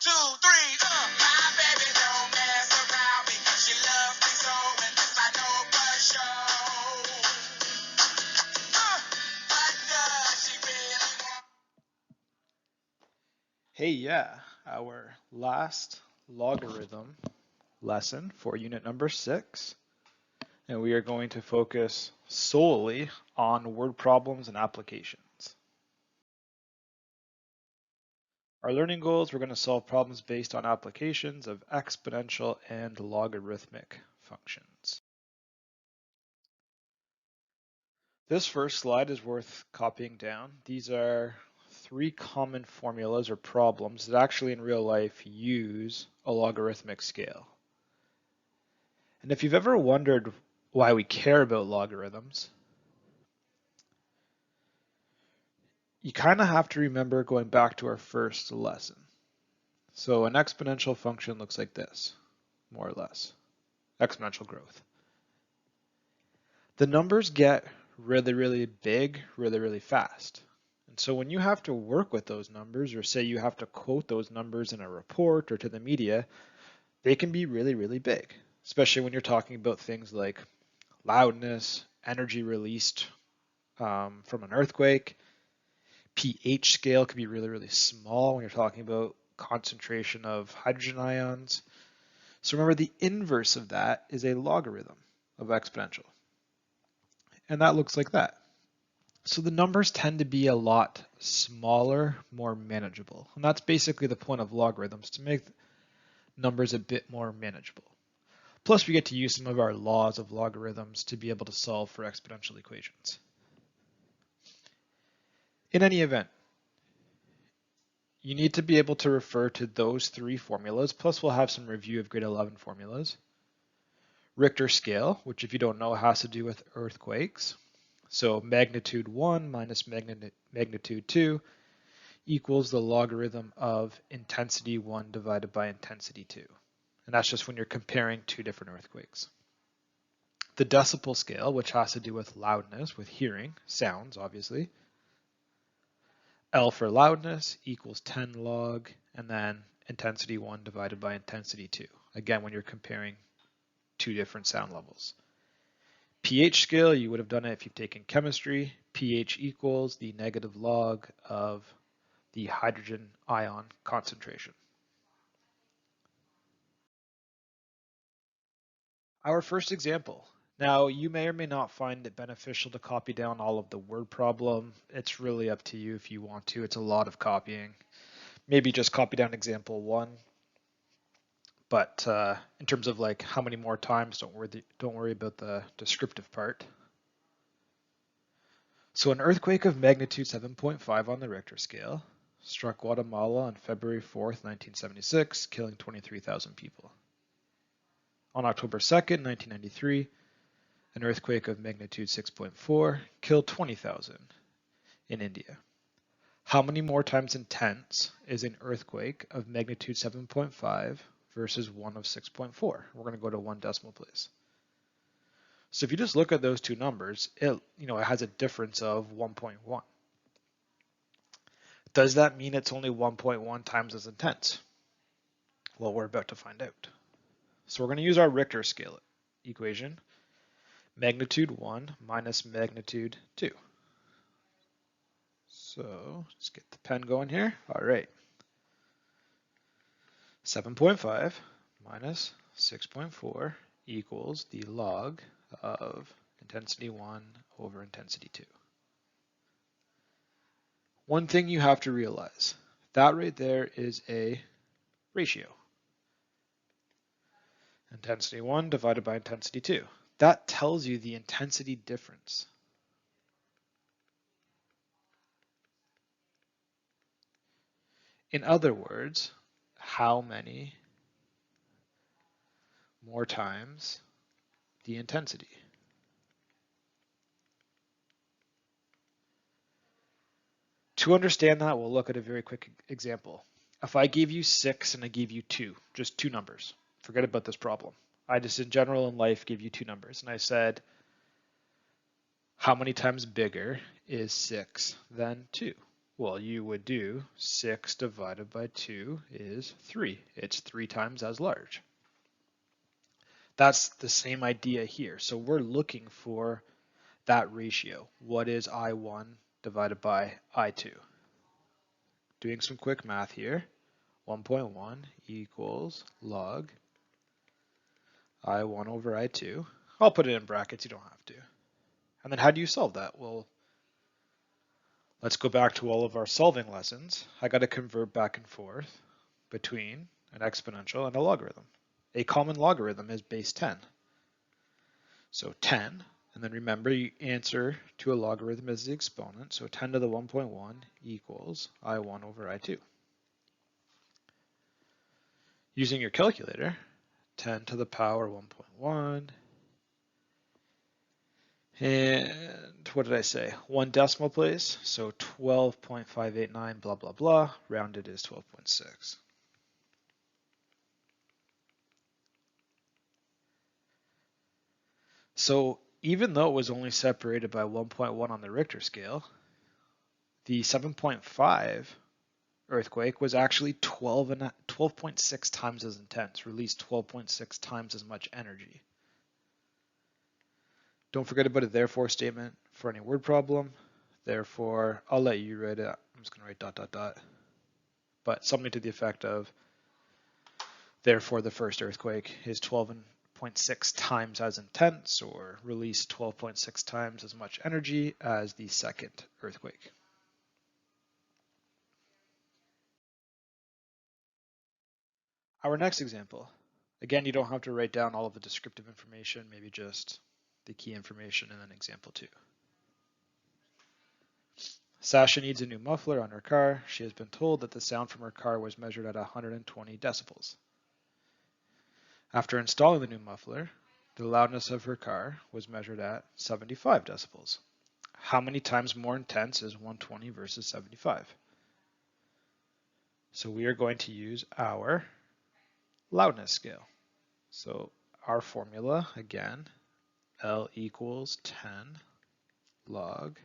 2, 3, my baby don't mess around because she loves me so, and this I know for sure. But does she really want? Hey, yeah, our last logarithm lesson for unit number 6, and we are going to focus solely on word problems and applications. Our learning goals, we're going to solve problems based on applications of exponential and logarithmic functions. This first slide is worth copying down. These are 3 common formulas or problems that actually in real life use a logarithmic scale. And if you've ever wondered why we care about logarithms, you kind of have to remember going back to our first lesson. So an exponential function looks like this, more or less, exponential growth. The numbers get really, really big, really, really fast. And so when you have to work with those numbers, or say you have to quote those numbers in a report or to the media, they can be really, really big, especially when you're talking about things like loudness, energy released from an earthquake. pH scale can be really, really small when you're talking about concentration of hydrogen ions. So remember, the inverse of that is a logarithm of exponential. And that looks like that. So the numbers tend to be a lot smaller, more manageable. And that's basically the point of logarithms, to make numbers a bit more manageable. Plus, we get to use some of our laws of logarithms to be able to solve for exponential equations. In any event, you need to be able to refer to those 3 formulas, plus we'll have some review of grade 11 formulas. Richter scale, which if you don't know has to do with earthquakes. So magnitude 1 minus magnitude 2 equals the logarithm of intensity 1 divided by intensity 2. And that's just when you're comparing 2 different earthquakes. The decibel scale, which has to do with loudness, with hearing, sounds obviously. L for loudness equals 10 log, and then intensity 1 divided by intensity 2. Again, when you're comparing 2 different sound levels. pH scale, you would have done it if you've taken chemistry. pH equals the negative log of the hydrogen ion concentration. Our first example. Now, you may or may not find it beneficial to copy down all of the word problem. It's really up to you if you want to. It's a lot of copying. Maybe just copy down example 1. But in terms of like how many more times, don't worry about the descriptive part. So an earthquake of magnitude 7.5 on the Richter scale struck Guatemala on February 4th, 1976, killing 23,000 people. On October 2nd, 1993, an earthquake of magnitude 6.4 killed 20,000 in India. How many more times intense is an earthquake of magnitude 7.5 versus one of 6.4? We're going to go to 1 decimal place. So if you just look at those 2 numbers, it has a difference of 1.1. Does that mean it's only 1.1 times as intense? Well, we're about to find out. So we're going to use our Richter scale equation, magnitude 1 minus magnitude 2. So let's get the pen going here. All right. 7.5 minus 6.4 equals the log of intensity 1 over intensity 2. One thing you have to realize, that right there is a ratio. Intensity 1 divided by intensity 2. That tells you the intensity difference. In other words, how many more times the intensity. To understand that, we'll look at a very quick example. If I gave you 6 and I gave you 2, just 2 numbers, forget about this problem. I just in general in life give you 2 numbers, and I said, how many times bigger is 6 than 2? Well, you would do 6 divided by 2 is 3. It's 3 times as large. That's the same idea here. So we're looking for that ratio. What is I1 divided by I2? Doing some quick math here. 1.1 equals log I1 over I2. I'll put it in brackets, you don't have to. And then how do you solve that? Well, let's go back to all of our solving lessons. I got to convert back and forth between an exponential and a logarithm. A common logarithm is base 10. So 10, and then remember you answer to a logarithm as the exponent, so 10 to the 1.1 equals I1 over I2. Using your calculator, 10 to the power 1.1, and what did I say? 1 decimal place, so 12.589, blah, blah, blah, rounded is 12.6. So even though it was only separated by 1.1 on the Richter scale, the 7.5 earthquake was actually 12.6 times as intense, released 12.6 times as much energy. Don't forget about a therefore statement for any word problem. Therefore, I'll let you write it. I'm just going to write dot, dot, dot. But something to the effect of, therefore the first earthquake is 12.6 times as intense, or released 12.6 times as much energy as the second earthquake. Our next example. Again, you don't have to write down all of the descriptive information, maybe just the key information and then example 2. Sasha needs a new muffler on her car. She has been told that the sound from her car was measured at 120 decibels. After installing the new muffler, the loudness of her car was measured at 75 decibels. How many times more intense is 120 versus 75? So we are going to use our loudness scale. So our formula, again, L equals 10 log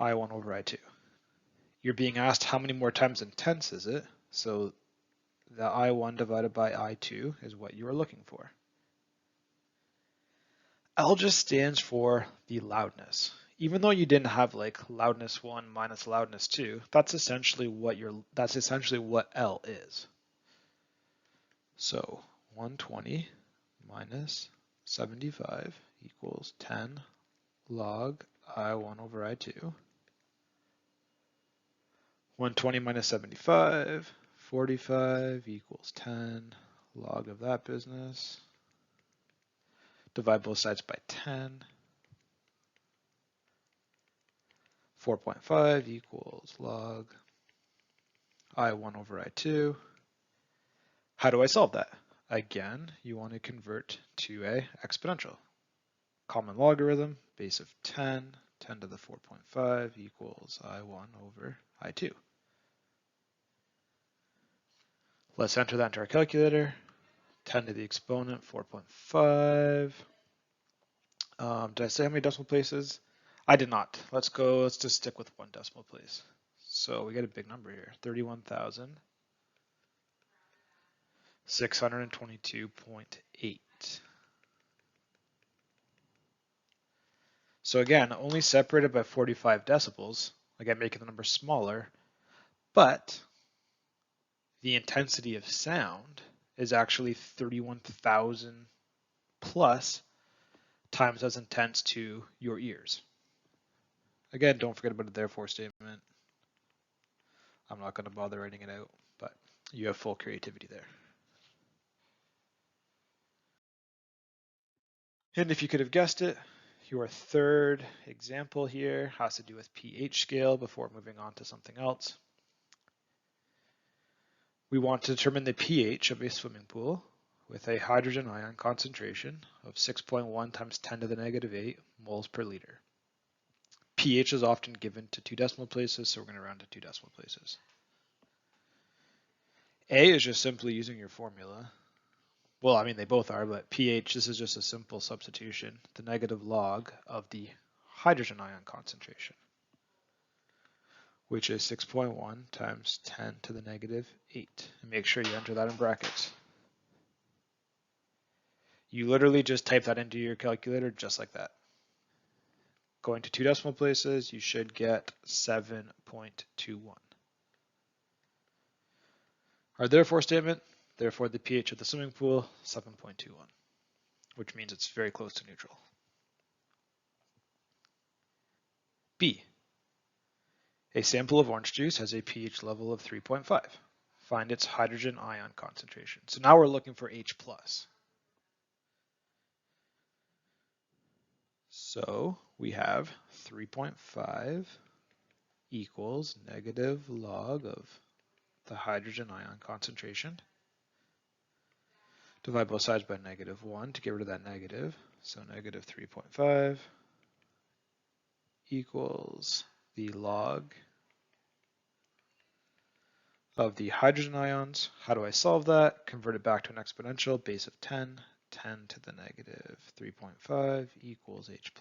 I1 over I2. You're being asked how many more times intense is it? So the I1 divided by I2 is what you are looking for. L just stands for the loudness. Even though you didn't have like loudness 1 minus loudness 2, that's essentially what L is. So 120 minus 75 equals 10 log I1 over I2. 120 minus 75, 45 equals 10 log of that business. Divide both sides by 10. 4.5 equals log I1 over I2. How do I solve that? Again, you want to convert to a exponential. Common logarithm, base of 10, 10 to the 4.5 equals I1 over I2. Let's enter that into our calculator. 10 to the exponent, 4.5. Did I say how many decimal places? I did not. Let's just stick with 1 decimal place. So we get a big number here, 31,622.8. So again, only separated by 45 decibels, again making the number smaller, but the intensity of sound is actually 31,000 plus times as intense to your ears. Again, don't forget about the therefore statement. I'm not going to bother writing it out, but you have full creativity there. And if you could have guessed it, your third example here has to do with pH scale before moving on to something else. We want to determine the pH of a swimming pool with a hydrogen ion concentration of 6.1 times 10 to the negative 8 moles per liter. pH is often given to 2 decimal places, so we're going to round to 2 decimal places. A is just simply using your formula. Well, I mean, they both are, but pH, this is just a simple substitution, the negative log of the hydrogen ion concentration. which is 6.1 times 10 to the negative 8. And make sure you enter that in brackets. You literally just type that into your calculator just like that. Going to 2 decimal places, you should get 7.21. Our therefore statement, therefore the pH of the swimming pool, 7.21, which means it's very close to neutral. B. A sample of orange juice has a pH level of 3.5. Find its hydrogen ion concentration. So now we're looking for H+. So we have 3.5 equals negative log of the hydrogen ion concentration. Divide both sides by -1 to get rid of that negative. So negative 3.5 equals the log of the hydrogen ions. How do I solve that? Convert it back to an exponential, base of 10. 10 to the negative 3.5 equals H+.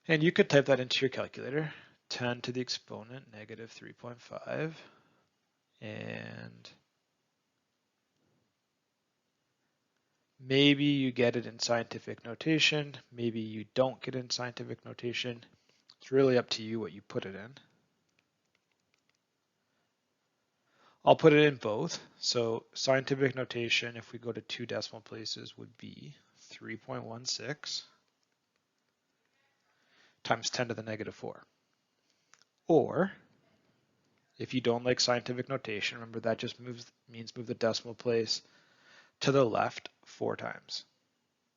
And you could type that into your calculator. 10 to the exponent, negative 3.5. And maybe you get it in scientific notation. Maybe you don't get it in scientific notation. It's really up to you what you put it in. I'll put it in both. So scientific notation, if we go to 2 decimal places, would be 3.16 times 10 to the negative 4. Or, if you don't like scientific notation, remember that just means move the decimal place to the left 4 times.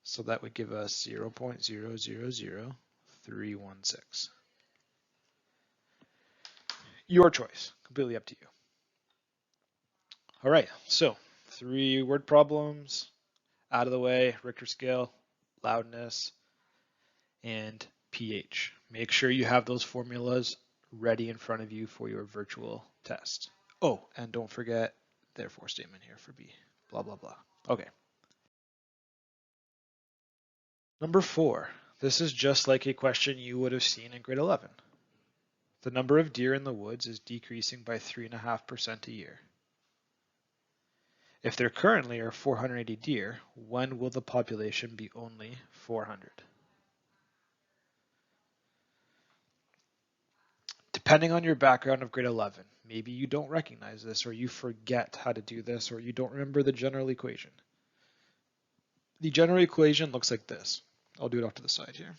So that would give us 0.000316. Your choice, completely up to you. All right, so 3 word problems out of the way: Richter scale, loudness, and pH. Make sure you have those formulas ready in front of you for your virtual test. Oh, and don't forget therefore statement here for B. Blah, blah, blah. Okay. Number 4. This is just like a question you would have seen in grade 11. The number of deer in the woods is decreasing by 3.5% a year. If there currently are 480 deer, when will the population be only 400? Depending on your background of grade 11, maybe you don't recognize this, or you forget how to do this, or you don't remember the general equation. The general equation looks like this. I'll do it off to the side here.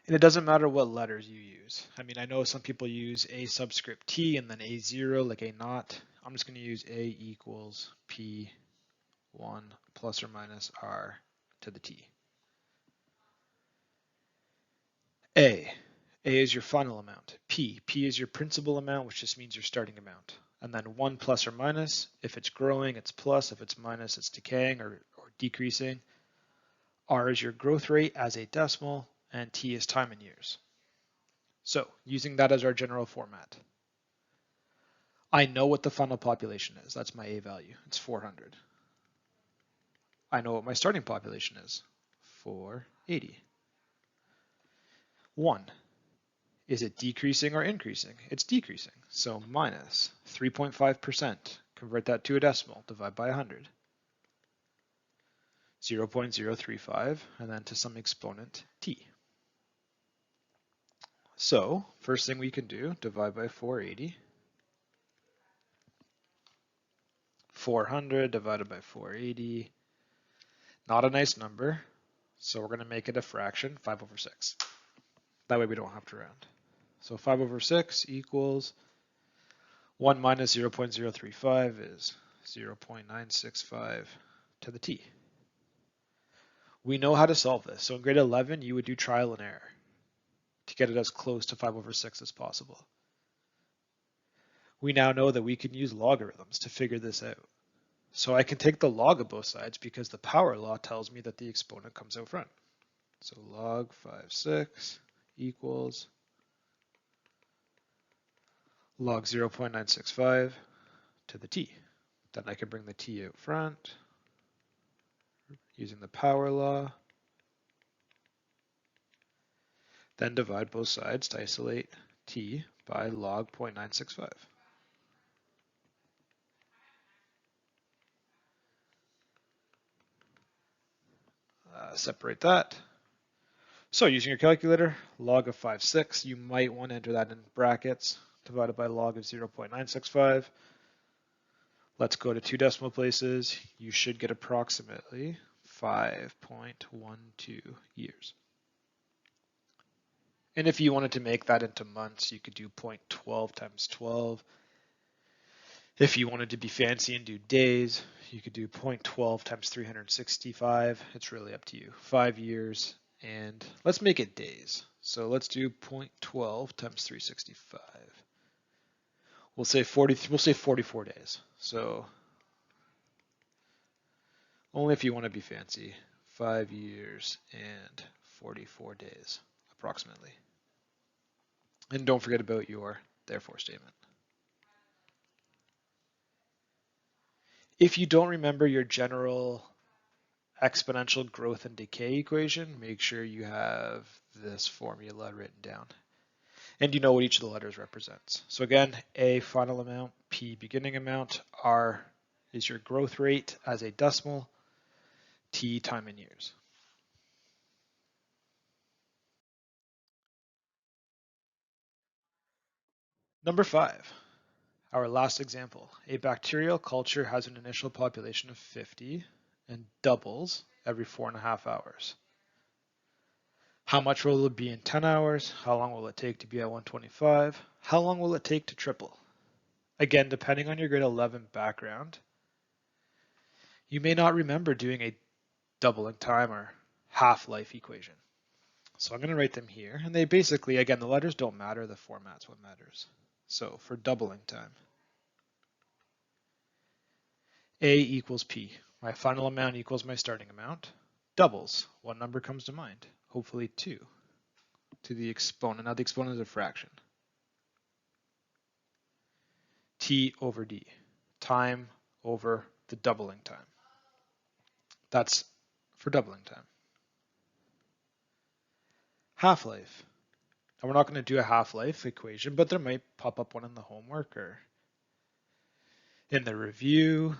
And it doesn't matter what letters you use. I mean, I know some people use A subscript T and then A0, like A naught. I'm just going to use A equals P1 plus or minus R to the T. A is your final amount. P is your principal amount, which just means your starting amount. And then 1 plus or minus. If it's growing, it's plus. If it's minus, it's decaying or decreasing. R is your growth rate as a decimal, and T is time in years. So using that as our general format, I know what the final population is. That's my A value. It's 400. I know what my starting population is. 480. 1. Is it decreasing or increasing? It's decreasing. So minus 3.5%. Convert that to a decimal. Divide by 100. 0.035, and then to some exponent t. So first thing we can do, divide by 480. 400 divided by 480. Not a nice number, so we're going to make it a fraction, 5 over 6. That way we don't have to round. So 5 over 6 equals 1 minus 0.035 is 0.965 to the t. We know how to solve this. So in grade 11, you would do trial and error to get it as close to 5 over 6 as possible. We now know that we can use logarithms to figure this out. So I can take the log of both sides because the power law tells me that the exponent comes out front. So log 5/6 equals log 0.965 to the t. Then I can bring the t out front using the power law. Then divide both sides to isolate t by log 0.965. Separate that. So using your calculator, log of 5.6, you might want to enter that in brackets, divided by log of 0.965. Let's go to 2 decimal places. You should get approximately 5.12 years. And if you wanted to make that into months, you could do 0.12 times 12. If you wanted to be fancy and do days, you could do 0.12 times 365. It's really up to you. 5 years, and let's make it days. So let's do 0.12 times 365. We'll say 44 days. So only if you want to be fancy. 5 years and 44 days, approximately. And don't forget about your therefore statement. If you don't remember your general exponential growth and decay equation, make sure you have this formula written down. And you know what each of the letters represents. So again, A, final amount, P, beginning amount, R is your growth rate as a decimal, T, time in years. Number 5, our last example. A bacterial culture has an initial population of 50 and doubles every 4.5 hours. How much will it be in 10 hours? How long will it take to be at 125? How long will it take to triple? Again, depending on your grade 11 background, you may not remember doing a doubling time or half-life equation. So I'm going to write them here. And they basically, again, the letters don't matter, the format's what matters. So for doubling time, A equals P. My final amount equals my starting amount. Doubles. What number comes to mind? Hopefully 2 to the exponent. Now the exponent is a fraction. T over D. Time over the doubling time. That's for doubling time. Half-life. Now we're not going to do a half-life equation, but there might pop up one in the homework or in the review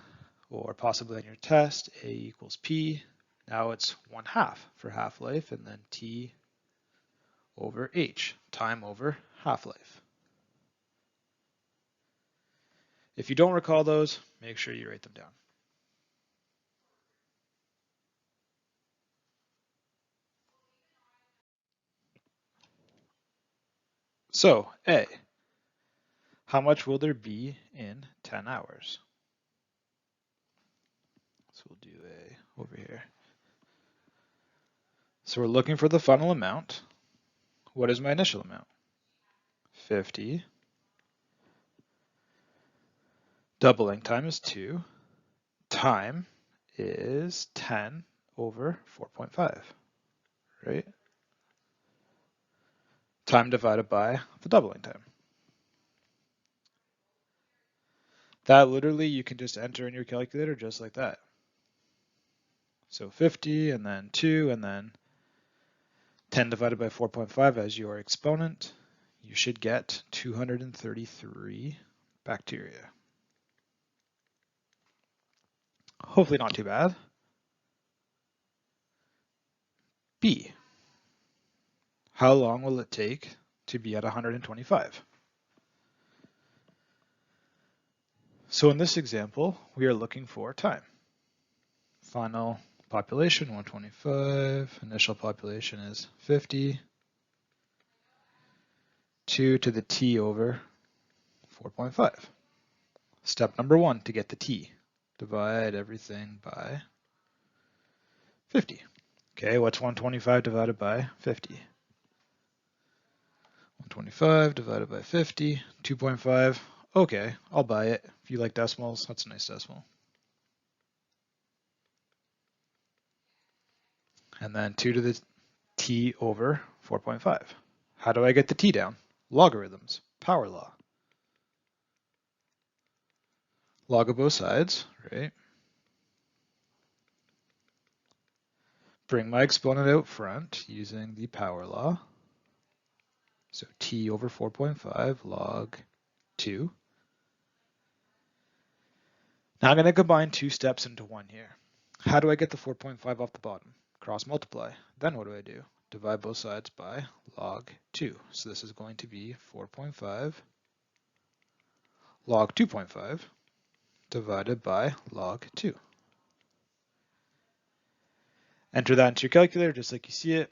or possibly on your test. A equals P. Now it's 1/2 for half-life, and then T over H, time over half-life. If you don't recall those, make sure you write them down. So A, how much will there be in 10 hours? So we'll do A over here. So we're looking for the final amount. What is my initial amount? 50. Doubling time is 2. Time is 10 over 4.5, right? Time divided by the doubling time. That literally you can just enter in your calculator just like that. So 50 and then 2 and then 10 divided by 4.5 as your exponent. You should get 233 bacteria. Hopefully not too bad. B, how long will it take to be at 125? So in this example, we are looking for time. Final population, 125. Initial population is 50. 2 to the t over 4.5. Step number 1 to get the t. Divide everything by 50. Okay, what's 125 divided by 50? 125 divided by 50, 2.5. Okay, I'll buy it. If you like decimals, that's a nice decimal. And then 2 to the t over 4.5. How do I get the t down? Logarithms, power law. Log of both sides, right? Bring my exponent out front using the power law. So t over 4.5 log 2. Now I'm going to combine two steps into one here. How do I get the 4.5 off the bottom? Cross multiply. Then what do? Divide both sides by log 2. So this is going to be 4.5 log 2.5 divided by log 2. Enter that into your calculator just like you see it.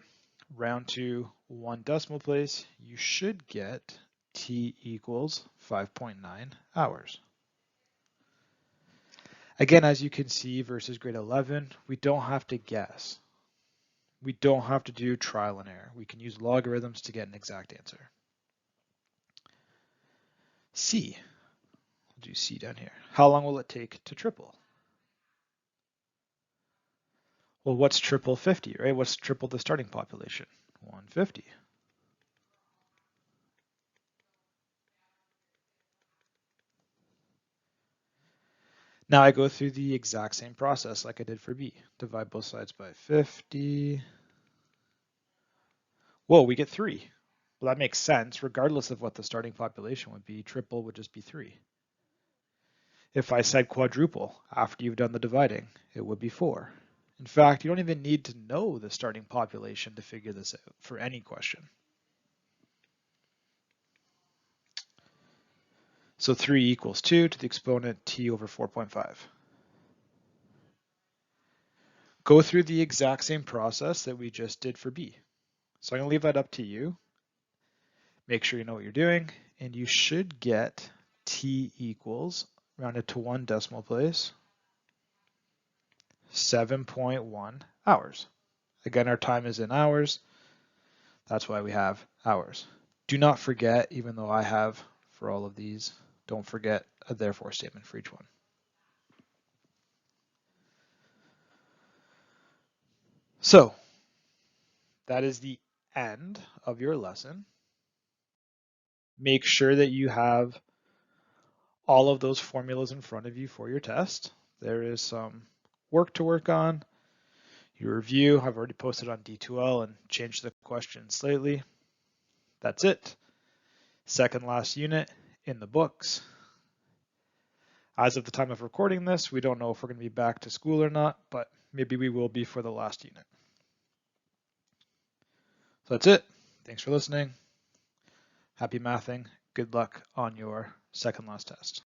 Round to 1 decimal place. You should get t equals 5.9 hours. Again, as you can see, versus grade 11, we don't have to guess. We don't have to do trial and error. We can use logarithms to get an exact answer. C. We'll do C down here. How long will it take to triple? Well, what's triple 50, right? What's triple the starting population? 150. Now I go through the exact same process like I did for B. Divide both sides by 50. Whoa, we get 3. Well, that makes sense. Regardless of what the starting population would be, triple would just be 3. If I said quadruple after you've done the dividing, it would be 4. In fact, you don't even need to know the starting population to figure this out for any question. So 3 equals 2 to the exponent t over 4.5. Go through the exact same process that we just did for B. So I'm going to leave that up to you. Make sure you know what you're doing, and you should get t equals, rounded to 1 decimal place, 7.1 hours. Again, our time is in hours. That's why we have hours. Do not forget, even though I have for all of these, don't forget a therefore statement for each one. So that is the end of your lesson. Make sure that you have all of those formulas in front of you for your test. There is some work to work on. Your review, I've already posted on D2L and changed the question slightly. That's it. Second last unit in the books. As of the time of recording this, we don't know if we're going to be back to school or not, but maybe we will be for the last unit. So that's it. Thanks for listening. Happy mathing. Good luck on your second last test.